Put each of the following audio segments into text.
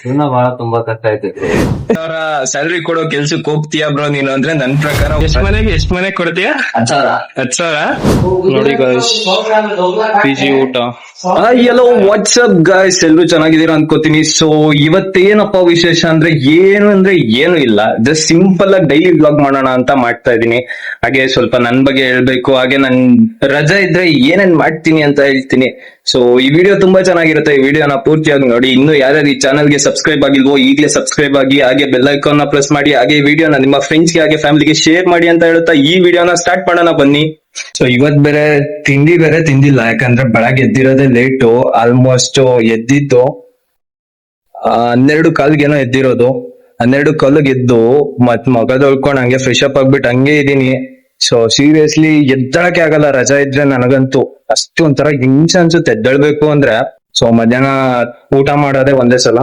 ಜೀವನ ಬಹಳ ತುಂಬಾ ಕಷ್ಟ ಐತೈತಿ. ಅವರ ಸ್ಯಾಲ್ರಿ ಕೊಡೋ ಕೆಲ್ಸಕ್ಕೆ ಹೋಗ್ತೀಯಾ ಬ್ರೋ ನೀನು ಅಂದ್ರೆ ನನ್ ಪ್ರಕಾರ ಎಷ್ಟ್ ಮನೆ ಕೊಡ್ತೀಯಾ? 10,000. ನೋಡಿ ಗಾಯ್ಸ್, PG ಊಟ. ಎಲ್ಲೋ ವಾಟ್ಸ್ಆಪ್ ಗಾಯ್ಸ್, ಎಲ್ರು ಚೆನ್ನಾಗಿದ್ದೀರಾ ಅನ್ಕೋತೀನಿ. ಸೊ ಇವತ್ತೇನಪ್ಪ ವಿಶೇಷ ಅಂದ್ರೆ ಏನು ಇಲ್ಲ, ಜಸ್ಟ್ ಸಿಂಪಲ್ ಆಗಿ ಡೈಲಿ ವ್ಲಾಗ್ ಮಾಡೋಣ ಅಂತ ಮಾಡ್ತಾ ಇದೀನಿ. ಹಾಗೆ ಸ್ವಲ್ಪ ನನ್ ಬಗ್ಗೆ ಹೇಳ್ಬೇಕು, ಹಾಗೆ ನನ್ ರಜಾ ಇದ್ರೆ ಏನೇನ್ ಮಾಡ್ತೀನಿ ಅಂತ ಹೇಳ್ತೀನಿ. ಸೊ ಈ ವಿಡಿಯೋ ತುಂಬಾ ಚೆನ್ನಾಗಿರುತ್ತೆ, ಈ ವಿಡಿಯೋನ ಪೂರ್ತಿಯಾಗಿ ನೋಡಿ. ಇನ್ನು ಯಾರ್ಯಾರು ಈ ಚಾನಲ್ಗೆ ಸಬ್ಸ್ಕ್ರೈಬ್ ಆಗಿಲ್ವೋ ಈಗಲೇ ಸಬ್ಸ್ಕ್ರೈಬ್ ಆಗಿ, ಹಾಗೆ ಬೆಲ್ ಐಕಾನ್ ನ ಪ್ರೆಸ್ ಮಾಡಿ, ಹಾಗೆ ಈ ವಿಡಿಯೋನ ನಿಮ್ಮ ಫ್ರೆಂಡ್ಸ್ಗೆ ಹಾಗೆ ಫ್ಯಾಮಿಲಿಗೆ ಶೇರ್ ಮಾಡಿ ಅಂತ ಹೇಳುತ್ತಾ ಈ ವಿಡಿಯೋನ ಸ್ಟಾರ್ಟ್ ಮಾಡೋಣ ಬನ್ನಿ. ಸೊ ಇವತ್ ಬೇರೆ ತಿಂಡಿ ಬೇರೆ ತಿಂದಿಲ್ಲ, ಯಾಕಂದ್ರೆ ಬೆಳಗ್ಗೆ ಎದ್ದಿರೋದೇ ಲೇಟು. ಆಲ್ಮೋಸ್ಟ್ ಎದ್ದಿದ್ದು 12 ಕಾಲ್ಗೇನೋ ಎದ್ದಿರೋದು. 12 ಕಾಲಿಗೆ ಎದ್ದು ಮತ್ ಮಗ ತೊಳ್ಕೊಂಡು ಹಂಗೆ ಫ್ರೆಶ್ ಅಪ್ ಆಗ್ಬಿಟ್ಟು ಹಂಗೆ ಇದೀನಿ. ಸೊ ಸೀರಿಯಸ್ಲಿ ಎದ್ದಳಕ್ಕೆ ಆಗಲ್ಲ ರಜಾ ಇದ್ರೆ ನನಗಂತೂ. ಅಷ್ಟು ಒಂಥರ ಹಿಂಸೆ ಅನ್ಸುತ್ತೆ ಎದ್ದೇಳ್ಬೇಕು ಅಂದ್ರೆ. ಸೊ ಮಧ್ಯಾಹ್ನ ಊಟ ಮಾಡೋದೇ ಒಂದೇ ಸಲ.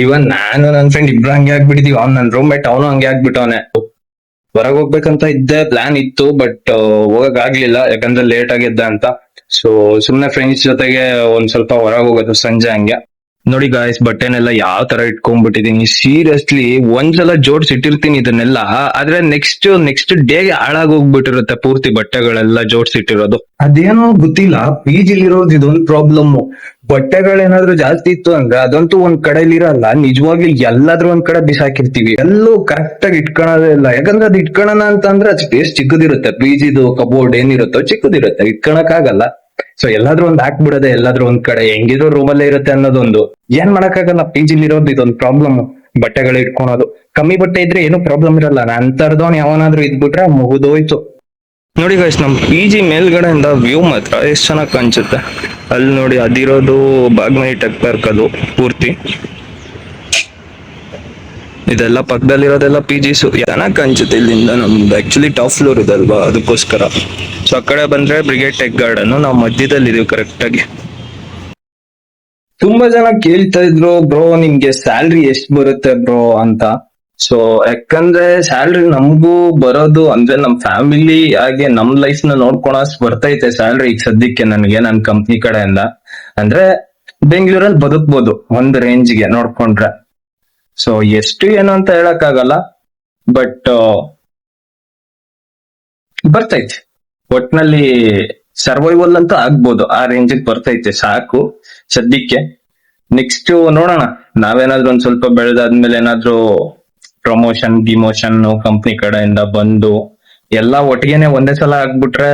ಇವನ್ ನಾನು ನನ್ ಫ್ರೆಂಡ್ ಇಬ್ರು ಹಂಗೆ ಆಗ್ಬಿಟ್ಟಿದೀವಿ. ಅವ್ನ್ ನನ್ ರೂಮ್ಮೇಟ್ ಅವನು ಹಂಗೆ ಆಗ್ಬಿಟ್ಟವನೆ. ಹೊರಗ್ ಹೋಗ್ಬೇಕಂತ ಇದ್ದೆ, ಪ್ಲಾನ್ ಇತ್ತು, ಬಟ್ ಹೋಗಕ್ ಆಗ್ಲಿಲ್ಲ ಯಾಕಂದ್ರೆ ಲೇಟ್ ಆಗಿದ್ದ ಅಂತ. ಸೊ ಸುಮ್ನೆ ಫ್ರೆಂಡ್ಸ್ ಜೊತೆಗೆ ಒಂದ್ ಸ್ವಲ್ಪ ಹೊರಗ್ ಹೋಗೋದು ಸಂಜೆ ಹಂಗೆ. ನೋಡಿ ಗಾಯ್ಸ್, ಬಟ್ಟೆನೆಲ್ಲ ಯಾವ ತರ ಇಟ್ಕೊಂಡ್ಬಿಟ್ಟಿದೀನಿ. ಸೀರಿಯಸ್ಲಿ ಒಂದ್ಸಲ ಜೋಡ್ಸ್ ಇಟ್ಟಿರ್ತೀನಿ ಇದನ್ನೆಲ್ಲ, ಆದ್ರೆ ನೆಕ್ಸ್ಟ್ ಡೇಗೆ ಹಾಳಾಗ್ ಹೋಗ್ಬಿಟ್ಟಿರುತ್ತೆ ಪೂರ್ತಿ ಬಟ್ಟೆಗಳೆಲ್ಲ ಜೋಡ್ಸ್ ಇಟ್ಟಿರೋದು. ಅದೇನೋ ಗೊತ್ತಿಲ್ಲ, PG-ಲಿರೋದು ಇದೊಂದು ಪ್ರಾಬ್ಲಮ್. ಬಟ್ಟೆಗಳೇನಾದ್ರೂ ಜಾಸ್ತಿ ಇತ್ತು ಅಂದ್ರೆ ಅದಂತೂ ಒಂದ್ ಕಡೆಲಿರಲ್ಲ, ನಿಜವಾಗ್ಲೂ ಎಲ್ಲಾದ್ರೂ ಒಂದ್ ಕಡೆ ಬಿಸಾಕಿರ್ತೀವಿ. ಎಲ್ಲೂ ಕರೆಕ್ಟ್ ಆಗಿ ಇಟ್ಕೊಳ್ಳೋದೇ ಇಲ್ಲ. ಯಾಕಂದ್ರೆ ಅದು ಇಟ್ಕೊಳ್ಳೋಣ ಅಂತಂದ್ರೆ ಅದು ಸ್ಪೇಸ್ ಚಿಕ್ಕದಿರುತ್ತೆ. PG-ದು ಕಬೋರ್ಡ್ ಏನಿರುತ್ತೋ ಚಿಕ್ಕದಿರುತ್ತೆ, ಇಟ್ಕೊಳಕ್ ಆಗಲ್ಲ. ಸೊ ಎಲ್ಲಾದ್ರೂ ಒಂದ್ ಹಾಕ್ಬಿಡೋದೆ, ಎಲ್ಲಾದ್ರೂ ಒಂದ್ ಕಡೆ, ಹೆಂಗಿದ್ರು ರೂಮಲ್ಲೇ ಇರುತ್ತೆ ಅನ್ನೋದೊಂದು. ಏನ್ ಮಾಡಕ್ಕಾಗಲ್ಲ, PG-ಲಿರೋದು ಇದೊಂದು ಪ್ರಾಬ್ಲಮ್. ಬಟ್ಟೆಗಳು ಇಟ್ಕೊಳೋದು. ಕಮ್ಮಿ ಬಟ್ಟೆ ಇದ್ರೆ ಏನು ಪ್ರಾಬ್ಲಮ್ ಇರಲ್ಲ, ಅಂತರ್ದವನ್ ಯಾವನಾದ್ರೂ ಇದ್ಬಿಟ್ರೆ ಮುಗಿದೋಯ್ತು. ನೋಡಿ ಗೈಸ್, ನಮ್ PG ಮೇಲ್ಗಡೆಯಿಂದ ವ್ಯೂ ಮಾತ್ರ ಎಷ್ಟ್ ಚೆನ್ನಾಗ್ ಕಾಣಿಸುತ್ತೆ. ಅಲ್ಲಿ ನೋಡಿ, ಅದಿರೋದು ಬಾಗ್ಮನಿ ಟೆಕ್ ಪಾರ್ಕ್, ಅದು ಪೂರ್ತಿ. ಇದೆಲ್ಲ ಪಕ್ಕದಲ್ಲಿರೋದೆಲ್ಲ PGs. ಚೆನ್ನಾಗ್ ಕಾಣಿಸುತ್ತೆ ಇಲ್ಲಿಂದ. ನಮ್ದು ಆಕ್ಚುಲಿ ಟಾಪ್ ಫ್ಲೋರ್ ಇದಲ್ವಾ, ಅದಕ್ಕೋಸ್ಕರ. ಸೊ ಆ ಕಡೆ ಬಂದ್ರೆ ಬ್ರಿಗೇಡ್ ಟೆಕ್ ಗಾರ್ಡನ್, ನಾವು ಮಧ್ಯದಲ್ಲಿ ಇದೀವಿ ಕರೆಕ್ಟ್ ಆಗಿ. ತುಂಬಾ ಜನ ಕೇಳ್ತಾ ಇದ್ರು, ಬ್ರೋ ನಿಮ್ಗೆ ಸ್ಯಾಲ್ರಿ ಎಷ್ಟ್ ಬರುತ್ತೆ ಬ್ರೋ ಅಂತ. ಸೊ ಯಾಕಂದ್ರೆ ಸ್ಯಾಲ್ರಿ ನಮಗೂ ಬರೋದು ಅಂದ್ರೆ ನಮ್ ಫ್ಯಾಮಿಲಿ ಹಾಗೆ ನಮ್ ಲೈಫ್ ನ ನೋಡ್ಕೊಳಸ್ ಬರ್ತೈತೆ ಸ್ಯಾಲ್ರಿ ಈಗ ಸದ್ಯಕ್ಕೆ ನನಗೆ ನನ್ ಕಂಪ್ನಿ ಕಡೆಯಿಂದ. ಅಂದ್ರೆ ಬೆಂಗಳೂರಲ್ಲಿ ಬದುಕ್ಬೋದು ಒಂದ್ ರೇಂಜ್ಗೆ ನೋಡ್ಕೊಂಡ್ರೆ. ಸೊ ಎಷ್ಟು ಏನು ಅಂತ ಹೇಳಕ್ ಆಗಲ್ಲ, ಬಟ್ ಬರ್ತೈತೆ. ಒಟ್ನಲ್ಲಿ ಸರ್ವೈವಲ್ ಅಂತ ಆಗ್ಬೋದು, ಆ ರೇಂಜಿಗೆ ಬರ್ತೈತೆ ಸಾಕು ಸದ್ಯಕ್ಕೆ. ನೆಕ್ಸ್ಟ್ ನೋಡೋಣ, ನಾವೇನಾದ್ರೂ ಒಂದ್ ಸ್ವಲ್ಪ ಬೆಳೆದಾದ್ಮೇಲೆ ಏನಾದ್ರೂ ಪ್ರಮೋಷನ್ ಡಿಮೋಷನ್ ಕಂಪ್ನಿ ಕಡೆಯಿಂದ ಬಂದು ಎಲ್ಲಾ ಒಟ್ಟಿಗೆನೆ ಒಂದೇ ಸಲ ಆಗ್ಬಿಟ್ರೆ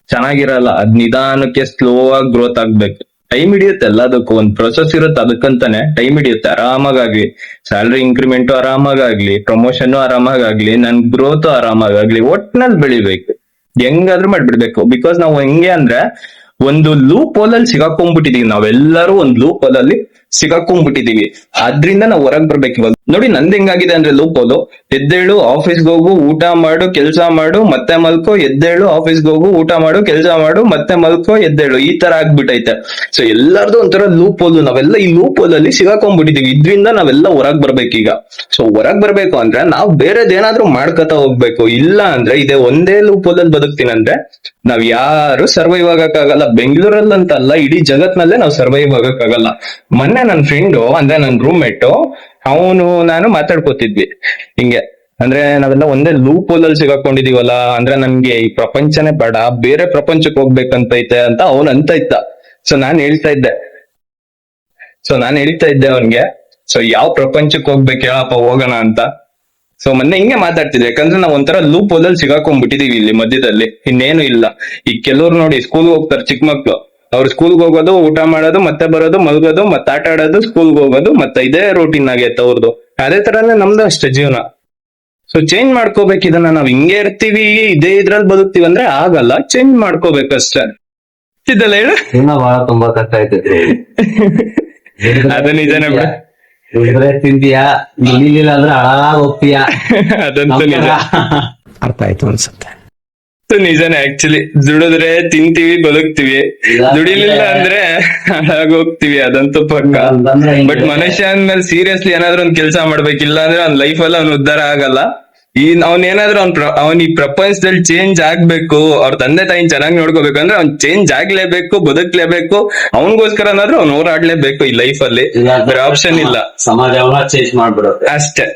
ಚೆನ್ನಾಗಿರಲ್ಲ. ಅದ್ ನಿಧಾನಕ್ಕೆ ಸ್ಲೋ ಆಗಿ ಗ್ರೋತ್ ಆಗ್ಬೇಕು. ಟೈಮ್ ಹಿಡಿಯುತ್ತೆ, ಎಲ್ಲದಕ್ಕೂ ಒಂದ್ ಪ್ರೊಸೆಸ್ ಇರುತ್ತೆ, ಅದಕ್ಕಂತಾನೆ ಟೈಮ್ ಹಿಡಿಯುತ್ತೆ. ಆರಾಮಾಗ್ಲಿ ಸ್ಯಾಲ್ರಿ ಇನ್ಕ್ರಿಮೆಂಟ್ ಆರಾಮಾಗ್ಲಿ, ಪ್ರಮೋಷನ್ ಆರಾಮಾಗ್ಲಿ, ನನ್ ಗ್ರೋತ್ ಆರಾಮಾಗ್ಲಿ, ಒಟ್ನಲ್ಲಿ ಬೆಳಿಬೇಕು, ಹೆಂಗಾದ್ರೂ ಮಾಡ್ಬಿಡ್ಬೇಕು. ಬಿಕಾಸ್ ನಾವು ಹೆಂಗೆ ಅಂದ್ರೆ ಒಂದು ಲೂಪ್ ಹೋಲ್ ಅಲ್ಲಿ ಸಿಗಾಕೊಂಡ್ಬಿಟ್ಟಿದೀವಿ. ನಾವೆಲ್ಲರೂ ಒಂದ್ ಲೂಪ್ ಹೋಲ್ ಅಲ್ಲಿ ಸಿಗಾಕೊಂಡ್ಬಿಟ್ಟಿದೀವಿ. ಅದ್ರಿಂದ ನಾವು ಹೊರಗ್ ಬರ್ಬೇಕು. ಇವಾಗ ನೋಡಿ ನಂದ್ ಹೆಂಗಾಗಿದೆ ಅಂದ್ರೆ ಲೂಪ್ ಹೋಲು. ಎದ್ದೇಳು, ಆಫೀಸ್ಗೆ ಹೋಗು, ಊಟ ಮಾಡು, ಕೆಲ್ಸ ಮಾಡು, ಮತ್ತೆ ಮಲ್ಕೋ, ಎದ್ದೇಳು, ಆಫೀಸ್ಗೆ ಹೋಗು, ಊಟ ಮಾಡು, ಕೆಲ್ಸ ಮಾಡು, ಮತ್ತೆ ಮಲ್ಕೋ, ಎದ್ದೇಳು, ಈ ತರ ಆಗ್ಬಿಟ್ಟೈತೆ. ಸೊ ಎಲ್ಲಾರ್ದು ಒಂಥರ ಲೂಪ್ ಹೋಲು. ನಾವೆಲ್ಲ ಈ ಲೂಪ್ ಹೋಲ್ ಅಲ್ಲಿ ಸಿಗಾಕೊಂಡ್ಬಿಟ್ಟಿದೀವಿ. ಇದ್ರಿಂದ ನಾವೆಲ್ಲ ಹೊರಗ್ ಬರ್ಬೇಕೀಗ. ಸೊ ಹೊರಗ್ ಬರ್ಬೇಕು ಅಂದ್ರೆ ನಾವು ಬೇರೆದೇನಾದ್ರೂ ಮಾಡ್ಕೊತಾ ಹೋಗ್ಬೇಕು. ಇಲ್ಲ ಅಂದ್ರೆ ಇದೇ ಒಂದೇ ಲೂಪ್ ಹೋಲ್ ಅಲ್ಲಿ ಬದುಕ್ತೀನಿ ಅಂದ್ರೆ ನಾವ್ ಯಾರು ಸರ್ವೈವ್ ಆಗಕ್ಕಾಗಲ್ಲ. ಬೆಂಗಳೂರಲ್ಲಂತಲ್ಲ, ಇಡೀ ಜಗತ್ನಲ್ಲೇ ನಾವು ಸರ್ವೈವ್ ಆಗಕ್ಕಾಗಲ್ಲ. ಮೊನ್ನೆ ನನ್ ಫ್ರೆಂಡು ಅಂದ್ರೆ ನನ್ ರೂಮ್ಮೇಟ್ ಅವನು ನಾನು ಮಾತಾಡ್ಕೋತಿದ್ವಿ ಹಿಂಗೆ. ಅಂದ್ರೆ ನಾವೆಲ್ಲ ಒಂದೇ ಲೂಪ್ ಹೋಲ್ ಅಲ್ಲಿ ಸಿಗಾಕೊಂಡಿದೀವಲ್ಲ, ಅಂದ್ರೆ ನನ್ಗೆ ಈ ಪ್ರಪಂಚನೇ ಬೇಡ, ಬೇರೆ ಪ್ರಪಂಚಕ್ಕೆ ಹೋಗ್ಬೇಕಂತೈತೆ ಅಂತ ಅವನ್ ಅಂತ ಇದ್ದ. ಸೊ ನಾನ್ ಹೇಳ್ತಾ ಇದ್ದೆ ಅವನ್ಗೆ, ಸೊ ಯಾವ ಪ್ರಪಂಚಕ್ಕೆ ಹೋಗ್ಬೇಕು ಹೇಳಪ್ಪ, ಹೋಗೋಣ ಅಂತ. ಸೊ ಮೊನ್ನೆ ಹಿಂಗೆ ಮಾತಾಡ್ತಿದ್ವಿ, ಯಾಕಂದ್ರೆ ನಾವ್ ಒಂಥರ ಲೂಪ್ ಹೋಲ್ ಅಲ್ಲಿ ಸಿಗಾಕೊಂಡ್ಬಿಟ್ಟಿದೀವಿ ಇಲ್ಲಿ ಮಧ್ಯದಲ್ಲಿ, ಇನ್ನೇನು ಇಲ್ಲ. ಈಗ ಕೆಲವ್ರು ನೋಡಿ ಸ್ಕೂಲ್ಗೆ ಹೋಗ್ತಾರೆ, ಚಿಕ್ಕ ಮಕ್ಳು, ಅವ್ರು ಸ್ಕೂಲ್ಗೆ ಹೋಗೋದು, ಊಟ ಮಾಡೋದು, ಮತ್ತೆ ಬರೋದು, ಮಲ್ಗೋದು, ಮತ್ತೆ ಆಟ ಆಡೋದು, ಸ್ಕೂಲ್ಗೆ ಹೋಗೋದು, ಮತ್ತೆ ಇದೇ ರೂಟೀನ್ ಆಗೈತೆ ಅವ್ರದ್ದು. ಅದೇ ತರನೇ ನಮ್ದು ಅಷ್ಟೇ ಜೀವನ. ಸೊ ಚೇಂಜ್ ಮಾಡ್ಕೋಬೇಕು ಇದನ್ನ. ನಾವ್ ಹಿಂಗೆ ಇರ್ತೀವಿ, ಇದೇ ಇದ್ರಲ್ಲಿ ಬದುಕ್ತಿವಿ ಅಂದ್ರೆ ಆಗಲ್ಲ, ಚೇಂಜ್ ಮಾಡ್ಕೋಬೇಕಷ್ಟೇ. ಇದೆಲ್ಲ ಹೇಳು. ಜೀವನ ಬಹಳ ತುಂಬಾ ಕಷ್ಟ ಐತೈತಿ. ಅದು ನಿಜನೇ ಬಿಡ. ದುಡಿದ್ರೆ ತಿಂತೀಯಾ, ದುಡಿಲಿಲ್ಲ ಅಂದ್ರೆ ಹಾಳಾಗ್ ಹೋಗ್ತೀಯಾ. ಅದಂತೂ ನಿಜ. ಅರ್ಥ ಆಯ್ತು ಅನ್ಸುತ್ತೆ. ನಿಜಾನೇ. ಆಕ್ಚುಲಿ ದುಡಿದ್ರೆ ತಿಂತೀವಿ, ಬದುಕ್ತಿವಿ. ದುಡಿಲಿಲ್ಲ ಅಂದ್ರೆ ಹಾಳಾಗೋಗ್ತಿವಿ, ಅದಂತೂ ಪಕ್ಕ. ಬಟ್ ಮನುಷ್ಯ ಅಂದ್ಮೇಲೆ ಸೀರಿಯಸ್ಲಿ ಏನಾದ್ರೂ ಒಂದ್ ಕೆಲ್ಸ ಮಾಡ್ಬೇಕಿಲ್ಲ ಅಂದ್ರೆ ಅವ್ನ ಲೈಫ್ ಅಲ್ಲಿ ಅವ್ನ ಉದ್ಧಾರ ಆಗಲ್ಲ. ಅವ್ನ್ ಏನಾದ್ರು ಅವ್ನ್ ಈ ಪ್ರಪಂಚದಲ್ಲಿ ಚೇಂಜ್ ಆಗ್ಬೇಕು, ಅವ್ರ ತಂದೆ ತಾಯಿನ ಚೆನ್ನಾಗಿ ನೋಡ್ಕೋಬೇಕು ಅಂದ್ರೆ ಅವ್ನ್ ಚೇಂಜ್ ಆಗ್ಲೇಬೇಕು, ಬದುಕ್ಲೇಬೇಕು. ಅವನಿಗೋಸ್ಕರನಾದ್ರೂ ಅವ್ನು ಹೋರಾಡ್ಲೇಬೇಕು ಈ ಲೈಫ್ ಅಲ್ಲಿ. ಬೇರೆ ಆಪ್ಷನ್ ಇಲ್ಲ. ಸಮಾಜವನ್ನ ಚೇಂಜ್ ಮಾಡ್ಬಿಡುತ್ತೆ ಅಷ್ಟೇ,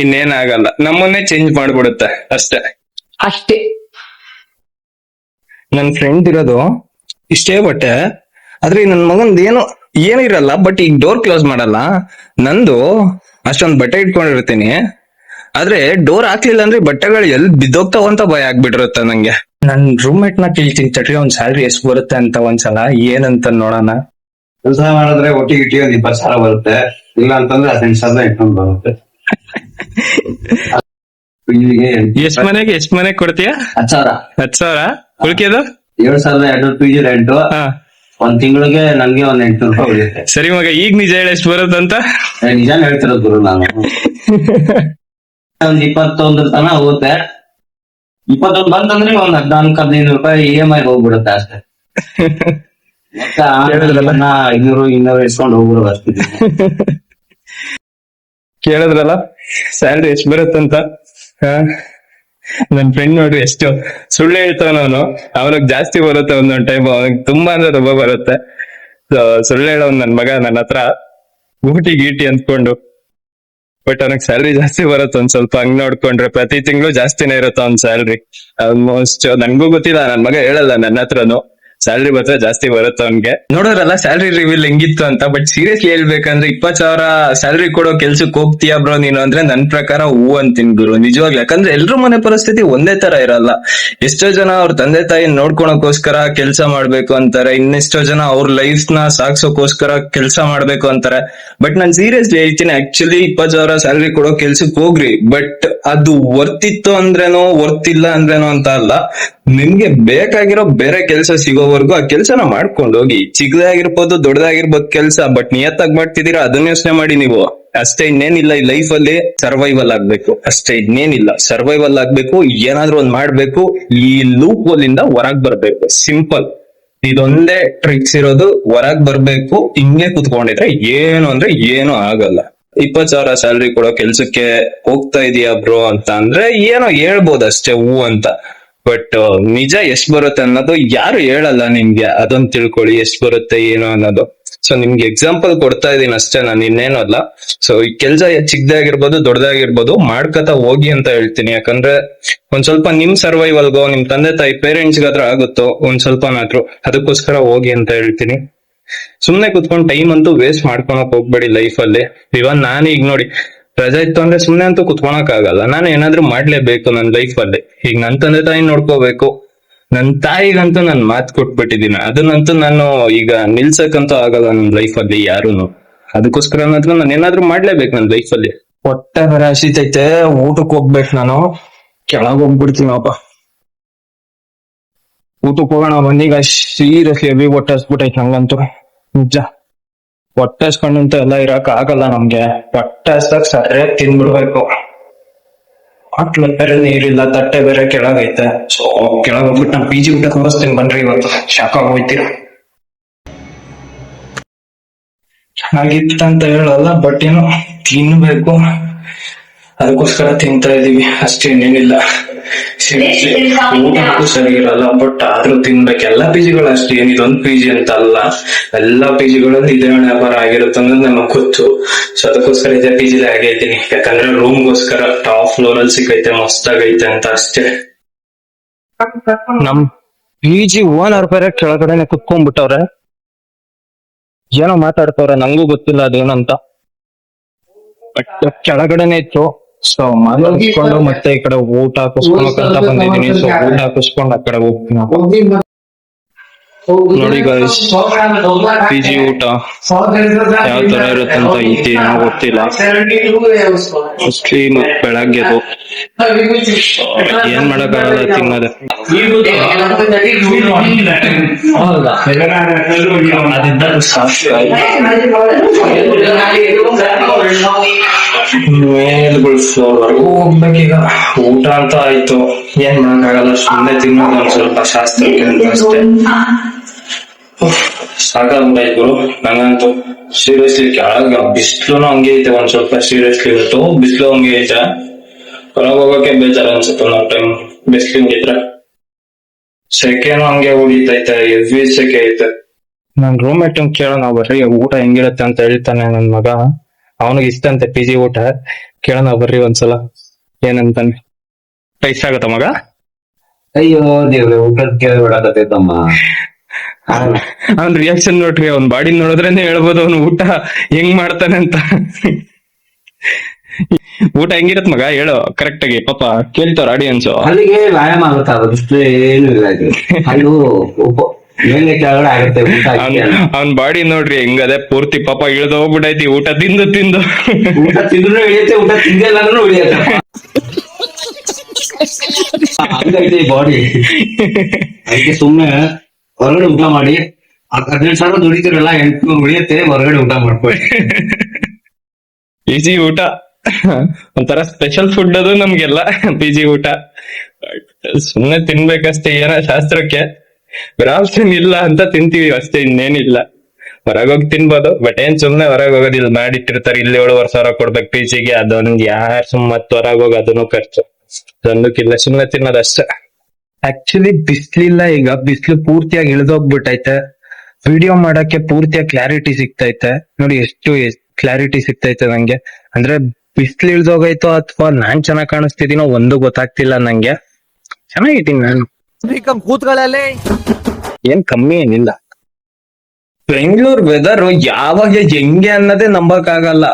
ಇನ್ನೇನಾಗಲ್ಲ. ನಮ್ಮನ್ನೇ ಚೇಂಜ್ ಮಾಡ್ಬಿಡುತ್ತೆ ಅಷ್ಟೇ. ಅಷ್ಟೇ. ನನ್ ಫ್ರೆಂಡ್ ಇರೋದು ಇಷ್ಟೇ ಬಟ್ಟೆ, ಆದ್ರೆ ನನ್ ಮಗಂದ್ ಏನು ಇರಲ್ಲ. ಬಟ್ ಈಗ ಡೋರ್ ಕ್ಲೋಸ್ ಮಾಡಲ್ಲ. ನಂದು ಅಷ್ಟೊಂದ್ ಬಟ್ಟೆ ಇಟ್ಕೊಂಡಿರ್ತೀನಿ, ಆದ್ರೆ ಡೋರ್ ಹಾಕ್ಲಿಲ್ಲ ಅಂದ್ರೆ ಬಟ್ಟೆಗಳು ಎಲ್ಲಿ ಬಿದ್ದೋಗ್ತಾವ ಅಂತ ಭಯ ಆಗ್ಬಿಟ್ಟಿರುತ್ತೆ ನಂಗೆ. ನನ್ ರೂಮ್ ಮೇಟ್ ನ ಕೇಳ್ತೀನಿ ತಟ್ರಿ ಒಂದ್ ಸ್ಯಾಲ್ರಿ ಎಷ್ಟು ಬರುತ್ತೆ ಅಂತ ಒಂದ್ಸಲ, ಏನಂತ ನೋಡೋಣ. ಕೆಲಸ ಮಾಡಿದ್ರೆ ಒಟ್ಟಿಗೆ ಇಟ್ಟಿ ಒಂದ್ 20,000 ಬರುತ್ತೆ, ಇಲ್ಲ ಅಂತಂದ್ರೆ 18,000 ಇಟ್ಕೊಂಡ್ ಬರುತ್ತೆ. ಎಷ್ಟ್ ಮನೆಗೆ ಕೊಡ್ತೀಯ? 10,000. 10,000 ಉಳ್ಕೆದು 7,200 PG ರೆಂಟ್. ಒಂದ್ ತಿಂಗಳಿಗೆ ನನ್ಗೆ ಒಂದ್ 800 ರೂಪಾಯಿ ಉಳಿಯುತ್ತೆ. ಸರಿ ಮಗ, ಈಗ ನಿಜ ಹೇಳ ಎಷ್ಟು ಬರುತ್ತಂತ? ನಿಜಾನ್ ಹೇಳ್ತಿರೋದು ಗುರು ನಾನು. ಒಂದ್ 21 ತನ ಹೋಗುತ್ತೆ. 21 ಬಂತಂದ್ರೆ ಒಂದ್ 14-15 ರೂಪಾಯಿ EMI ಹೋಗ್ಬಿಡುತ್ತೆ ಅಷ್ಟೇ. ಮತ್ತೆ 500 ಇಸ್ಕೊಂಡು ಹೋಗ್ಬಿಡೋದು ಅಷ್ಟೇ. ಕೇಳಿದ್ರಲ್ಲ ಸ್ಯಾಲ್ರಿ ಎಷ್ಟು ಬರುತ್ತಂತ. ನನ್ ಫ್ರೆಂಡ್ ನೋಡ್ರಿ ಎಷ್ಟು ಸುಳ್ಳು ಹೇಳ್ತಾವ. ಅವನಿಗೆ ಜಾಸ್ತಿ ಬರುತ್ತೆ ಒಂದೊಂದ್ ಟೈಮ್, ಅವನಿಗೆ ತುಂಬಾ ಅಂದ್ರೆ ತುಂಬಾ ಬರುತ್ತೆ. ಸುಳ್ಳು ಹೇಳೋ ನನ್ ಮಗ ನನ್ನ ಹತ್ರ ಊಟಿ ಗೀಟಿ ಅಂದ್ಕೊಂಡು. ಬಟ್ ಅವನಿಗೆ ಸ್ಯಾಲ್ರಿ ಜಾಸ್ತಿ ಬರುತ್ತೆ ಒಂದ್ ಸ್ವಲ್ಪ. ಹಂಗ್ ನೋಡ್ಕೊಂಡ್ರೆ ಪ್ರತಿ ತಿಂಗಳು ಜಾಸ್ತಿನೇ ಇರುತ್ತೆ ಅವ್ನ ಸ್ಯಾಲ್ರಿ. ಆಲ್ಮೋಸ್ಟ್ ನನ್ಗೂ ಗೊತ್ತಿಲ್ಲ, ನನ್ ಮಗ ಹೇಳಲ್ಲ ನನ್ನ ಹತ್ರನು. ಸ್ಯಾಲ್ರಿ ಬಂದ್ರೆ ಜಾಸ್ತಿ ಬರುತ್ತೆ ಅವ್ನ್ಗೆ. ನೋಡೋರಲ್ಲ ಸ್ಯಾಲ್ರಿ ರಿವೀಲ್ ಹೆಂಗಿತ್ತು ಅಂತ. ಬಟ್ ಸೀರಿಯಸ್ಲಿ ಹೇಳ್ಬೇಕಂದ್ರೆ 20,000 ಸ್ಯಾಲ್ರಿ ಕೊಡೋ ಕೆಲ್ಸಕ್ಕೆ ಹೋಗ್ತೀಯಾ ಬ್ರೋ ನೀನು ಅಂದ್ರೆ ನನ್ ಪ್ರಕಾರ ಹೂ ಅಂತೀನಿ ಗುರು, ನಿಜವಾಗ್ಲು. ಯಾಕಂದ್ರೆ ಎಲ್ರ ಮನೆ ಪರಿಸ್ಥಿತಿ ಒಂದೇ ತರ ಇರಲ್ಲ. ಎಷ್ಟೋ ಜನ ಅವ್ರ ತಂದೆ ತಾಯಿ ನೋಡ್ಕೊಳಕೋಸ್ಕರ ಕೆಲ್ಸ ಮಾಡ್ಬೇಕು ಅಂತಾರೆ, ಇನ್ನೆಷ್ಟೋ ಜನ ಅವ್ರ ಲೈಫ್ ನ ಸಾಗ್ಸೋಕೋಸ್ಕರ ಕೆಲ್ಸ ಮಾಡ್ಬೇಕು ಅಂತಾರೆ. ಬಟ್ ನಾನ್ ಸೀರಿಯಸ್ಲಿ ಹೇಳ್ತೀನಿ, ಆಕ್ಚುಲಿ 20,000 ಸ್ಯಾಲ್ರಿ ಕೊಡೋ ಕೆಲ್ಸಕ್ಕೆ ಹೋಗ್ರಿ, ಬಟ್ ಅದು ವರ್ತ್ ಇತ್ತು ಅಂದ್ರೇನೋ ವರ್ತ್ ಇಲ್ಲ ಅಂದ್ರೇನೋ ಅಂತ ಅಲ್ಲ. ನಿಮ್ಗೆ ಬೇಕಾಗಿರೋ ಬೇರೆ ಕೆಲಸ ಸಿಗೋವರೆಗೂ ಆ ಕೆಲ್ಸನ ಮಾಡ್ಕೊಂಡು ಹೋಗಿ. ಚಿಕ್ಕದಾಗಿರ್ಬೋದು ದೊಡ್ಡದಾಗಿರ್ಬೋದು ಕೆಲ್ಸ, ಬಟ್ ನಿಯತ್ತಾಗಿ ಮಾಡ್ತಿದ್ದೀರಾ ಅದನ್ನ ಯೋಚನೆ ಮಾಡಿ ನೀವು ಅಷ್ಟೇ. ಇನ್ನೇನಿಲ್ಲ ಈ ಲೈಫ್ ಅಲ್ಲಿ ಸರ್ವೈವಲ್ ಆಗ್ಬೇಕು ಅಷ್ಟೇ, ಇನ್ನೇನಿಲ್ಲ. ಸರ್ವೈವಲ್ ಆಗ್ಬೇಕು, ಏನಾದ್ರೂ ಒಂದ್ ಮಾಡ್ಬೇಕು, ಈ ಲೂಪ್ ಹೋಲ್ ಇಂದ ಹೊರಗ್ ಬರ್ಬೇಕು. ಸಿಂಪಲ್, ಇದೊಂದೇ ಟ್ರಿಕ್ಸ್ ಇರೋದು. ಹೊರಗ್ ಬರ್ಬೇಕು. ಹಿಂಗೆ ಕುತ್ಕೊಂಡಿದ್ರೆ ಏನು ಅಂದ್ರೆ ಏನು ಆಗಲ್ಲ. 20,000 ಸ್ಯಾಲ್ರಿ ಕೊಡೋ ಕೆಲ್ಸಕ್ಕೆ ಹೋಗ್ತಾ ಇದೀಯಾ ಬ್ರೋ ಅಂತ ಅಂದ್ರೆ ಏನೋ ಹೇಳ್ಬೋದು ಅಷ್ಟೇ ಹೂ ಅಂತ. ಬಟ್ ನಿಜ ಎಷ್ಟ್ ಬರುತ್ತೆ ಅನ್ನೋದು ಯಾರು ಹೇಳಲ್ಲ ನಿಮ್ಗೆ, ಅದೊಂದು ತಿಳ್ಕೊಳ್ಳಿ ಎಷ್ಟ್ ಬರುತ್ತೆ ಏನು ಅನ್ನೋದು. ಸೊ ನಿಮ್ಗೆ ಎಕ್ಸಾಂಪಲ್ ಕೊಡ್ತಾ ಇದೀನಿ ಅಷ್ಟೇ, ನಾನು ಇನ್ನೇನು ಅಲ್ಲ. ಸೊ ಈ ಕೆಲ್ಸ ಚಿಕ್ಕದಾಗಿರ್ಬೋದು ದೊಡ್ಡದಾಗಿರ್ಬೋದು ಮಾಡ್ಕತಾ ಹೋಗಿ ಅಂತ ಹೇಳ್ತೀನಿ. ಯಾಕಂದ್ರೆ ಒಂದ್ ಸ್ವಲ್ಪ ನಿಮ್ ಸರ್ವೈವಲ್ಗೋ ನಿಮ್ ತಂದೆ ತಾಯಿ ಪೇರೆಂಟ್ಸ್ ಗಾತ್ರ ಆಗುತ್ತೋ ಒಂದ್ ಸ್ವಲ್ಪನಾದ್ರೂ, ಅದಕ್ಕೋಸ್ಕರ ಹೋಗಿ ಅಂತ ಹೇಳ್ತೀನಿ. ಸುಮ್ನೆ ಕುತ್ಕೊಂಡು ಟೈಮ್ ಅಂತೂ ವೇಸ್ಟ್ ಮಾಡ್ಕೊಳಕ್ ಹೋಗ್ಬೇಡಿ ಲೈಫ್ ಅಲ್ಲಿ. ಇವನ್ ನಾನು ಈಗ ನೋಡಿ ರಜಾ ಇತ್ತು ಅಂದ್ರೆ ಸುಮ್ನೆ ಅಂತೂ ಕುತ್ಕೊಳಕ್ ಆಗಲ್ಲ, ನಾನು ಏನಾದ್ರೂ ಮಾಡ್ಲೇಬೇಕು ನನ್ನ ಲೈಫ್ ಅಲ್ಲಿ. ಈಗ ನನ್ ತಂದೆ ತಾಯಿ ನೋಡ್ಕೋಬೇಕು, ನನ್ ತಾಯಿಗಂತೂ ನಾನು ಮಾತು ಕೊಟ್ಬಿಟ್ಟಿದ್ದೀನಿ, ಅದನ್ನಂತೂ ನಾನು ಈಗ ನಿಲ್ಸಕ್ಕಂತೂ ಆಗಲ್ಲ ನನ್ ಲೈಫ್ ಅಲ್ಲಿ ಯಾರುನು. ಅದಕ್ಕೋಸ್ಕರ ನಾನು ಏನಾದ್ರೂ ಮಾಡ್ಲೇಬೇಕು ನನ್ ಲೈಫ್ ಅಲ್ಲಿ. ಹೊಟ್ಟೆ ಬೇರೆ ಹಸಿತೈತೆ, ಊಟಕ್ಕೆ ಹೋಗ್ಬೇಕು ನಾನು. ಕೆಳಗ್ ಹೋಗ್ಬಿಡ್ತೀನಪ್ಪ, ಊಟಕ್ಕೆ ಹೋಗೋಣ ಬನ್ನೀಗ. ಸೀರಿಯಸ್ಲಿ ಹೆವಿ ಹೊಟ್ಟೆ ಹಸ್ಬಿಟ್ಟೈತೆ ನಂಗಂತೂ ನಿಜ. ಹೊಟ್ಟೆ ಹಸ್ಕೊಂಡಂತ ಎಲ್ಲ ಇರಕ್ ಆಗಲ್ಲ ನಮ್ಗೆ. ಹೊಟ್ಟೆ ಹಸ್ದಾಗ ಸರಿಯಾಗಿ ತಿನ್ಬಿಡ್ಬೇಕು. ಹೋಟ್ಲ ಬೇರೆ ನೀರಿಲ್ಲ, ತಟ್ಟೆ ಬೇರೆ ಕೆಳಗೈತೆ. ಸೊ ಕೆಳಗ್ ಹೋಗ್ಬಿಟ್ಟು ನಾನು PG ಊಟ ತೋರಿಸ್ತೀನಿ ಬನ್ರಿ, ಇವತ್ತು ಶಾಕ್ ಆಗೋಯ್ತೀರ. ಚೆನ್ನಾಗಿತ್ತಂತ ಹೇಳಲ್ಲ, ಬಟ್ ಏನೋ ತಿನ್ಬೇಕು, ಅದಕ್ಕೋಸ್ಕರ ತಿಂತಾ ಇದೀವಿ ಅಷ್ಟೇ, ಏನೇನಿಲ್ಲ. ಊಟಕ್ಕೂ ಸರಿ ಇರಲ್ಲ, ಬಟ್ ಆದ್ರೂ ತಿನ್ಬೇಕು. ಎಲ್ಲಾ PGಗಳು ಅಷ್ಟೇ, ಏನಿದೊಂದು PG ಅಂತ ಅಲ್ಲ, ಎಲ್ಲಾ PGಗಳಲ್ಲಿ ಇದೇ ವ್ಯಾಪಾರ ಆಗಿರುತ್ತೆ ಅನ್ನೋದು ನಮಗ್ ಗೊತ್ತು. ಸೊ ಅದಕ್ಕೋಸ್ಕರ ಇದೇ PGಲಿ ಆಗೇ ಇದ್ದೀನಿ. ಯಾಕಂದ್ರೆ ರೂಮ್ಗೋಸ್ಕರ ಟಾಪ್ ಫ್ಲೋರ್ ಅಲ್ಲಿ ಸಿಕ್ಕೈತೆ, ಮಸ್ತಾಗೈತೆ ಅಂತ ಅಷ್ಟೇ. ನಮ್ PG ಓನರ್ ಬೇರೆ ಕೆಳಗಡೆನೆ ಕುತ್ಕೊಂಡ್ಬಿಟ್ಟವ್ರೆ, ಏನೋ ಮಾತಾಡ್ತವ್ರೆ, ನಂಗೂ ಗೊತ್ತಿಲ್ಲ ಅದೇನಂತ. ಬಟ್ ಕೆಳಗಡೆನೆ ಇತ್ತು. ಸೊ ಮಾತಾಡ್ಸ್ಕೊಂಡು ಮತ್ತೆ ಈ ಕಡೆ ಊಟ ಹಾಕಿಸ್ಕೊಳಕಂತ ಬಂದಿದ್ದೀನಿ. ಸೊ ಊಟ ಹಾಕಿಸ್ಕೊಂಡು ಆ ಕಡೆ ಹೋಗ್ತೀನಿ. ನೋಡಿ ಗೈಸ್, PG ಊಟ ಯಾವ ತರ ಇರುತ್ತಂತ ಐತಿ ಏನೋ ಗೊತ್ತಿಲ್ಲ. ಮೋಸ್ಟ್ಲಿ ಮತ್ ಬೆಳಗ್ಗೆದು ಏನ್ ಮಾಡಕ್ಕಾಗಲ್ಲ ತಿನ್ನೋದೆ. ಮೇಲ್ಗಳು ಫ್ಲೋರ್ ವರ್ಗೂ ಹೋಗ್ಬೇಕೀಗ. ಊಟ ಅಂತ ಆಯ್ತು, ಏನ್ ಮಾಡಕ್ಕಾಗಲ್ಲ, ಸುಮ್ಮನೆ ತಿನ್ನೋದು ಒಂದ್ ಸ್ವಲ್ಪ ಶಾಸ್ತ್ರಕ್ಕೆ ಅಂತ ಅಷ್ಟೇ. ಸಾಕಾಗ್ಬಿಟ್ಟಾಯ್ತು ನಂಗಂತೂ ಸೀರಿಯಸ್ಲಿ. ಕೆಳಗ ಬಿಸ್ಲುನು ಹಂಗೆ ಐತೆ ಒಂದ್ ಸ್ವಲ್ಪ, ಸೀರಿಯಸ್ಲಿ ಇವತ್ತು ಬಿಸ್ಲು ಹಂಗೆ ಐತೆ. ಹೊರಗೆ ಹೋಗಕ್ಕೆ ಬೇಜಾರ ಅನ್ಸುತ್ತೆ ನಾವು ಟೈಮ್ ಬಿಸ್ಲಿಂಗಿದ್ರೆ. ಸೆಕೆನೂ ಹಂಗೆ ಉಳಿತೈತೆ, ಎವ್ರಿ ಸೆಕೆ ಐತೆ. ನನ್ ರೂಮ್ಮೇಟ್ ಕೇಳೋಣ ಬರ್ರಿ ಊಟ ಹೆಂಗಿರುತ್ತೆ ಅಂತ ಹೇಳ್ತಾನೆ ನನ್ ಮಗ. ಅವನಿಗೆ ಇಷ್ಟ ಅಂತೆ PG ಊಟ. ಕೇಳೋಣ ಬರ್ರಿ ಒಂದ್ಸಲ ಏನಂತಾನೆ. ಇಷ್ಟ ಆಗತ್ತ ಮಗ? ಅಯ್ಯೋ ದೇವ್ರೆ, ಊಟದ ಕೇಳಬೇಡಕತ್ತೈತಮ್ಮ. ಅವ್ನ್ ರಿಯಾಕ್ಷನ್ ನೋಡ್ರಿ, ಅವ್ನ್ ಬಾಡಿ ನೋಡಿದ್ರೇನೆ ಹೇಳ್ಬೋದು ಅವ್ನು ಊಟ ಹೆಂಗ್ ಮಾಡ್ತಾನೆ ಅಂತ. ಊಟ ಹೆಂಗಿರತ್ ಮಗ ಹೇಳೋ ಕರೆಕ್ಟ್ ಆಗಿ, ಪಾಪ ಕೇಳ್ತಾರ ಆಡಿಯನ್ಸ್. ಅಲ್ಲಿಗೆ ವ್ಯಾಯಾಮ ಆಗುತ್ತೆ, ಅದಷ್ಟೇ ಏನು ಇಲ್ಲ. ಅದು ಮೇಲೆ ಕೆಳಗಡೆ ಆಗುತ್ತೆ ಊಟ. ಅವ್ನ್ ಬಾಡಿ ನೋಡ್ರಿ ಹೆಂಗದೆ, ಪೂರ್ತಿ ಪಾಪ ಇಳ್ದು ಹೋಗ್ಬಿಟ್ಟೈತಿ ಊಟ ತಿಂದು ತಿಂದು. ಊಟ ತಿಂದ್ರು ಇಳಿಯುತ್ತೆ, ಊಟ ತಿಂದಿಲ್ಲ ಅಂದ್ರೂ ಉಳಿಯುತ್ತೆ. ಹಂಗೈತೆ ಬಾಡಿ. ಅದಕ್ಕೆ ಸುಮ್ನೆ ಹೊರಗಡೆ ಊಟ ಮಾಡಿ, 15,000 ದುಡಿತಿರಲ್ಲ, 800 ಉಳಿಯುತ್ತೆ, ಹೊರಗಡೆ ಊಟ ಮಾಡ್ಕೊಳ್ಳಿ. PG ಊಟ ಒಂಥರ ಸ್ಪೆಷಲ್ ಫುಡ್ ಅದು ನಮ್ಗೆಲ್ಲ. PG ಊಟ ಸುಮ್ನೆ ತಿನ್ಬೇಕಷ್ಟೇ, ಏನೋ ಶಾಸ್ತ್ರಕ್ಕೆ ರಾಪ್ಷನ್ ಇಲ್ಲ ಅಂತ ತಿಂತೀವಿ ಅಷ್ಟೇ, ಇನ್ನೇನಿಲ್ಲ. ಹೊರಗೋಗಿ ತಿನ್ಬೋದು, ಬಟ್ ಏನ್ ಸುಮ್ನೆ ಹೊರಗೆ ಹೋಗೋದಿಲ್ಲ, ಮಾಡಿಟ್ಟಿರ್ತಾರೆ. ಇಲ್ಲಿ 7,500 ಕೊಡ್ಬೇಕು PGಗೆ, ಅದೊಂದು ಯಾರು ಸುಮ್ಮತ್ ಹೊರಗೆ ಹೋಗಿ ಅದನ್ನು ಖರ್ಚು. ಅದೊಂದಕ್ಕಿಲ್ಲ, ಸುಮ್ನೆ ತಿನ್ನೋದಷ್ಟೇ. ಆಕ್ಚುಲಿ ಬಿಸ್ಲಿಲ್ಲ ಈಗ, ಬಿಸ್ಲು ಪೂರ್ತಿಯಾಗಿ ಇಳಿದೋಗ್ಬಿಟ್ಟೈತೆ. ವಿಡಿಯೋ ಮಾಡಕ್ಕೆ ಪೂರ್ತಿಯಾಗಿ ಕ್ಲಾರಿಟಿ ಸಿಗ್ತೈತೆ ನೋಡಿ, ಎಷ್ಟು ಕ್ಲಾರಿಟಿ ಸಿಗ್ತೈತೆ ನಂಗೆ. ಅಂದ್ರೆ ಬಿಸ್ಲು ಇಳ್ದೋಗೈತೋ ಅಥವಾ ನಾನ್ ಚೆನ್ನಾಗ್ ಕಾಣಿಸ್ತಿದೀನೋ ಒಂದು ಗೊತ್ತಾಗ್ತಿಲ್ಲ ನಂಗೆ. ಚೆನ್ನಾಗಿದ್ದೀನಿ ನಾನು, ಕೂತ್ಕೊಳ್ಳಲ್ಲಿ ಏನ್ ಕಮ್ಮಿ ಏನಿಲ್ಲ. ಬೆಂಗಳೂರು ವೆದರ್ ಯಾವಾಗ ಹೆಂಗೆ ಅನ್ನೋದೇ ನಂಬಕ್ ಆಗಲ್ಲ.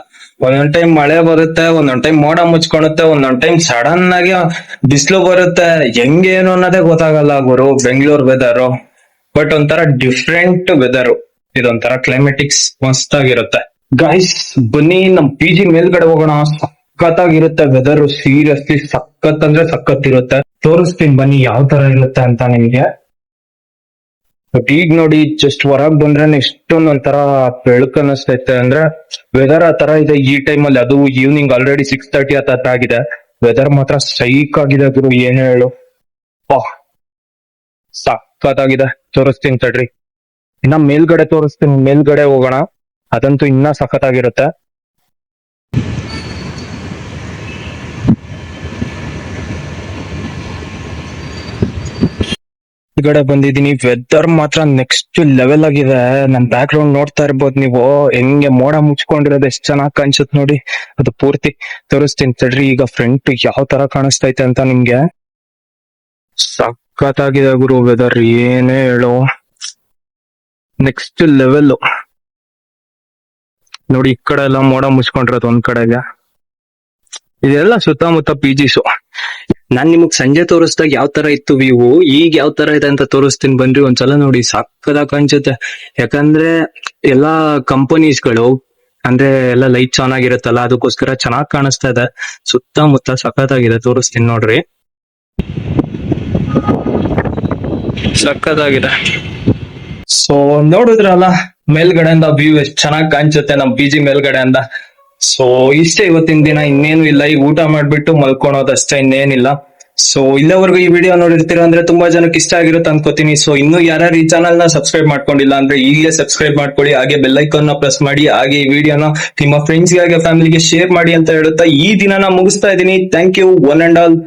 ಒಂದೊಂದ್ ಟೈಮ್ ಮಳೆ ಬರುತ್ತೆ, ಒಂದೊಂದ್ ಟೈಮ್ ಮೋಡ ಮುಚ್ಕೊಳುತ್ತೆ, ಒಂದೊಂದ್ ಟೈಮ್ ಸಡನ್ ಆಗಿ ಬಿಸಿಲು ಬರುತ್ತೆ. ಹೆಂಗೇನು ಅನ್ನೋದೇ ಗೊತ್ತಾಗಲ್ಲ ಗುರು ಬೆಂಗಳೂರು ವೆದರ್. ಬಟ್ ಒಂಥರ ಡಿಫ್ರೆಂಟ್ ವೆದರ್, ಇದೊಂಥರ ಕ್ಲೈಮೆಟಿಕ್ಸ್ ಮಸ್ತ್ ಆಗಿರುತ್ತೆ. ಗೈಸ್ ಬನ್ನಿ ನಮ್ PG ಮೇಲ್ಗಡೆ ಹೋಗೋಣ, ಸಖತ್ತಾಗಿರುತ್ತೆ ವೆದರ್. ಸೀರಿಯಸ್ಲಿ ಸಖತ್ ಅಂದ್ರೆ ಸಖತ್ ಇರುತ್ತೆ. ತೋರಿಸ್ತೀನಿ ಬನ್ನಿ ಯಾವ ತರ ಇರುತ್ತೆ ಅಂತ ನಿಮ್ಗೆ. ಈಗ ನೋಡಿ ಜಸ್ಟ್ ಹೊರಗ್ ಬಂದ್ರೆ ಇಷ್ಟೊಂದ್ ಒಂಥರ ಬೆಳಕು ಅನಿಸ್ತೈತೆ. ಅಂದ್ರೆ ವೆದರ್ ಆ ತರ ಇದೆ ಈ ಟೈಮ್ ಅಲ್ಲಿ. ಅದು ಈವ್ನಿಂಗ್ ಆಲ್ರೆಡಿ 6:30 ಹತ್ರ ಆಗಿದೆ. ವೆದರ್ ಮಾತ್ರ ಸೈಕ್ ಆಗಿದೆ ಗುರು, ಏನ್ ಹೇಳು. ಸಖತ್ತಾಗಿದೆ, ತೋರಿಸ್ತೀನಿ ತಡ್ರಿ. ಇನ್ನ ಮೇಲ್ಗಡೆ ತೋರಿಸ್ತೀನಿ, ಮೇಲ್ಗಡೆ ಹೋಗೋಣ, ಅದಂತೂ ಇನ್ನ ಸಖತ್ತಾಗಿರುತ್ತೆ. ಕಡೆ ಬಂದಿದೀನಿ. ವೆದರ್ ಮಾತ್ರ ನೆಕ್ಸ್ಟ್ ಲೆವೆಲ್ ಆಗಿದೆ. ನನ್ ಬ್ಯಾಕ್ ಗ್ರೌಂಡ್ ನೋಡ್ತಾ ಇರ್ಬೋದು ನೀವು, ಹೆಂಗೆ ಮೋಡ ಮುಚ್ಕೊಂಡಿರೋದು ಎಷ್ಟ್ ಚೆನ್ನಾಗ್ ಕಾಣಿಸುತ್ತೆ ನೋಡಿ. ಅದು ಪೂರ್ತಿ ತೋರಿಸ್ತೀನಿ ತಡ್ರಿ. ಈಗ ಫ್ರಂಟ್ ಯಾವ ತರ ಕಾಣಿಸ್ತೈತೆ ಅಂತ ನಿಮ್ಗೆ. ಸಖತ್ತಾಗಿದೆ ಗುರು ವೆದರ್, ಏನೇ ಹೇಳು, ನೆಕ್ಸ್ಟ್ ಲೆವೆಲ್. ನೋಡಿ ಈ ಕಡೆ ಎಲ್ಲ ಮೋಡ ಮುಚ್ಕೊಂಡಿರೋದು ಒಂದ್ ಕಡೆಗೆ. ಇದೆಲ್ಲ ಸುತ್ತಮುತ್ತ PGs. ನಾನ್ ನಿಮಗ್ ಸಂಜೆ ತೋರಿಸ್ದಾಗ ಯಾವ ತರ ಇತ್ತು ವ್ಯೂ, ಈಗ ಯಾವ ತರ ಇದೆ ಅಂತ ತೋರಿಸ್ತೀನಿ ಬನ್ರಿ ಒಂದ್ಸಲ ನೋಡಿ. ಸಕ್ಕದಾಗ ಕಾಣಿಸುತ್ತೆ, ಯಾಕಂದ್ರೆ ಎಲ್ಲಾ ಕಂಪನೀಸ್ಗಳು ಅಂದ್ರೆ ಎಲ್ಲ ಲೈಟ್ಸ್ ಆನ್ ಆಗಿರುತ್ತಲ್ಲ, ಅದಕ್ಕೋಸ್ಕರ ಚೆನ್ನಾಗ್ ಕಾಣಿಸ್ತಾ ಇದೆ. ಸುತ್ತಮುತ್ತ ಸಖತ್ತಾಗಿದೆ, ತೋರಿಸ್ತೀನಿ ನೋಡ್ರಿ. ಸಖತ್ತಾಗಿದೆ. ಸೊ ನೋಡಿದ್ರಲ್ಲ ಮೇಲ್ಗಡೆಯಿಂದ ವ್ಯೂ ಎಷ್ಟ್ ಚೆನ್ನಾಗ್ ಕಾಣಿಸುತ್ತೆ ನಮ್ PG ಮೇಲ್ಗಡೆಯಿಂದ. ಸೊ ಇಷ್ಟೇ ಇವತ್ತಿನ ದಿನ, ಇನ್ನೇನು ಇಲ್ಲ. ಈ ಊಟ ಮಾಡ್ಬಿಟ್ಟು ಮಲ್ಕೊಳೋದಷ್ಟೇ, ಇನ್ನೇನಿಲ್ಲ. ಸೊ ಇಲ್ಲಿವರೆಗೂ ಈ ವಿಡಿಯೋ ನೋಡಿರ್ತೀರಾ ಅಂದ್ರೆ ತುಂಬಾ ಜನಕ್ಕೆ ಇಷ್ಟ ಆಗಿರುತ್ತೆ ಅನ್ಕೋತೀನಿ. ಸೊ ಇನ್ನು ಯಾರ್ಯಾರು ಈ ಚಾನಲ್ ನ ಸಬ್ಸ್ಕ್ರೈಬ್ ಮಾಡ್ಕೊಂಡಿಲ್ಲ ಅಂದ್ರೆ ಈಗಲೇ ಸಬ್ಸ್ಕ್ರೈಬ್ ಮಾಡ್ಕೊಳ್ಳಿ, ಹಾಗೆ ಬೆಲ್ ಐಕಾನ್ ನ ಪ್ರೆಸ್ ಮಾಡಿ, ಹಾಗೆ ಈ ವಿಡಿಯೋನ ನಿಮ್ಮ ಫ್ರೆಂಡ್ಸ್ ಗೆ ಹಾಗೆ ಫ್ಯಾಮಿಲಿಗೆ ಶೇರ್ ಮಾಡಿ ಅಂತ ಹೇಳುತ್ತಾ ಈ ದಿನನ ಮುಗಿಸ್ತಾ ಇದ್ದೀನಿ. Thank you one and all.